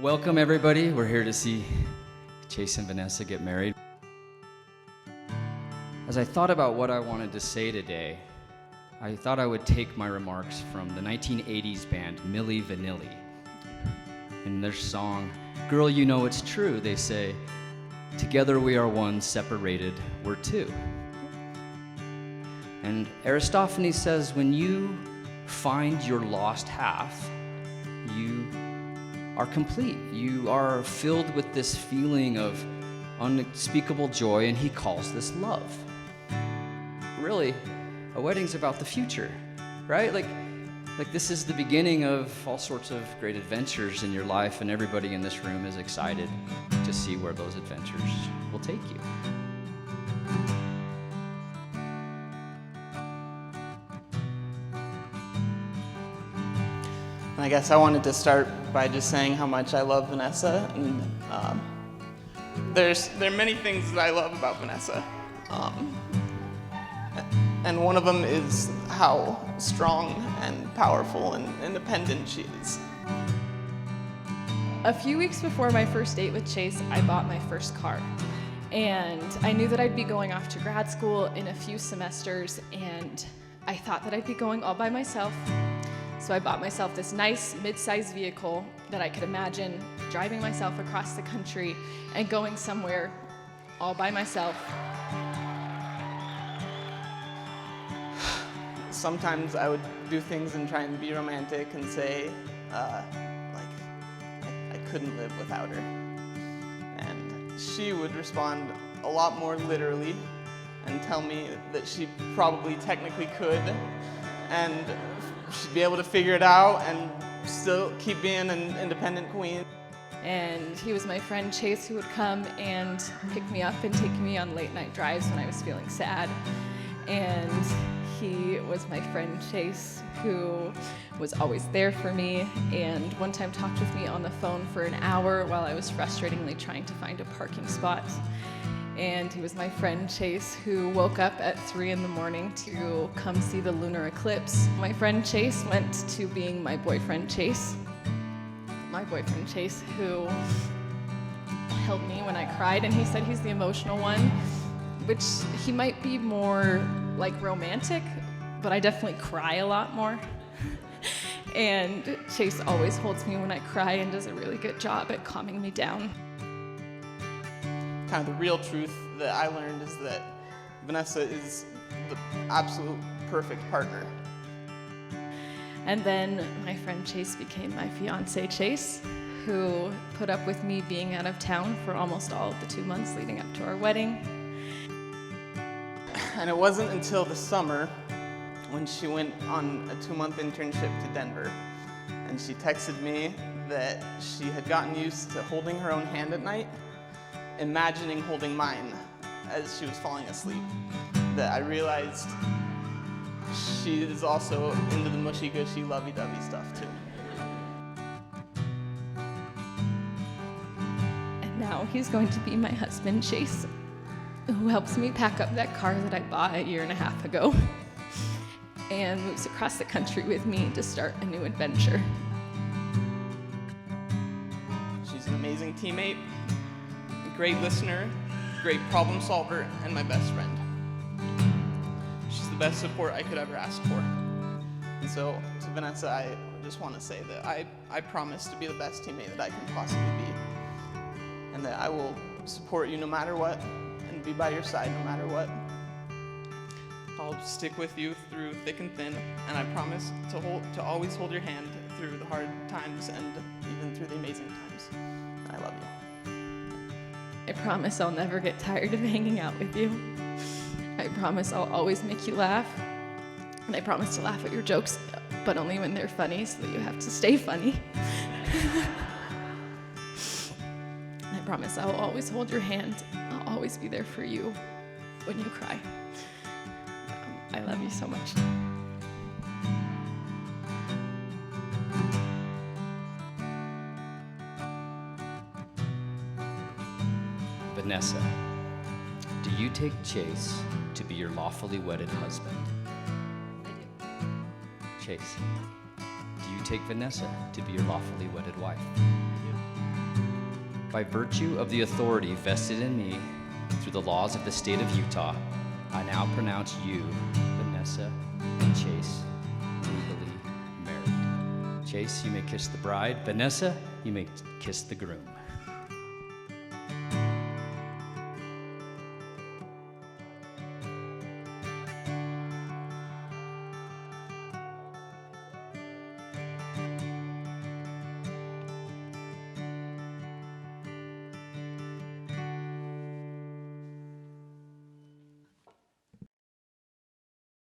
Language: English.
Welcome, everybody. We're here to see Chase and Vanessa get married. As I thought about what I wanted to say today, I thought I would take my remarks from the 1980s band Milli Vanilli. In their song, "Girl, You Know It's True," they say, "Together we are one, separated we're two." And Aristophanes says, when you find your lost half, you are complete. You are filled with this feeling of unspeakable joy, and he calls this love. Really, a wedding's about the future, right? Like this is the beginning of all sorts of great adventures in your life, and everybody in this room is excited to see where those adventures will take you. I guess I wanted to start by just saying how much I love Vanessa, and there are many things that I love about Vanessa, and one of them is how strong and powerful and independent she is. A few weeks before my first date with Chase, I bought my first car. And I knew that I'd be going off to grad school in a few semesters, and I thought that I'd be going all by myself. So I bought myself this nice mid-sized vehicle that I could imagine driving myself across the country and going somewhere all by myself. Sometimes I would do things and try and be romantic and say, I couldn't live without her. And she would respond a lot more literally and tell me that she probably technically could, and she'd be able to figure it out and still keep being an independent queen. And he was my friend Chase, who would come and pick me up and take me on late night drives when I was feeling sad. And he was my friend Chase, who was always there for me, and one time talked with me on the phone for an hour while I was frustratingly trying to find a parking spot. And he was my friend Chase, who woke up at 3 a.m. to come see the lunar eclipse. My friend Chase went to being my boyfriend Chase. My boyfriend Chase, who held me when I cried, and he said he's the emotional one, which he might be more like romantic, but I definitely cry a lot more. And Chase always holds me when I cry and does a really good job at calming me down. Kind of the real truth that I learned is that Vanessa is the absolute perfect partner. And then my friend Chase became my fiance Chase, who put up with me being out of town for almost all of the 2 months leading up to our wedding. And it wasn't until the summer when she went on a 2-month internship to Denver, and she texted me that she had gotten used to holding her own hand at night, imagining holding mine as she was falling asleep, that I realized she is also into the mushy-gushy, lovey-dovey stuff too. And now he's going to be my husband, Chase, who helps me pack up that car that I bought a 1.5 years ago and moves across the country with me to start a new adventure. She's an amazing teammate, a great listener, great problem solver, and my best friend. She's the best support I could ever ask for. And so, to Vanessa, I just want to say that I promise to be the best teammate that I can possibly be, and that I will support you no matter what, and be by your side no matter what. I'll stick with you through thick and thin, and I promise to always hold your hand through the hard times and even through the amazing times. I love you. I promise I'll never get tired of hanging out with you. I promise I'll always make you laugh. And I promise to laugh at your jokes, but only when they're funny, so that you have to stay funny. And I promise I will always hold your hand. I'll always be there for you when you cry. I love you so much. Vanessa, do you take Chase to be your lawfully wedded husband? Chase, do you take Vanessa to be your lawfully wedded wife? I do. By virtue of the authority vested in me through the laws of the state of Utah, I now pronounce you, Vanessa and Chase, legally married. Chase, you may kiss the bride. Vanessa, you may kiss the groom.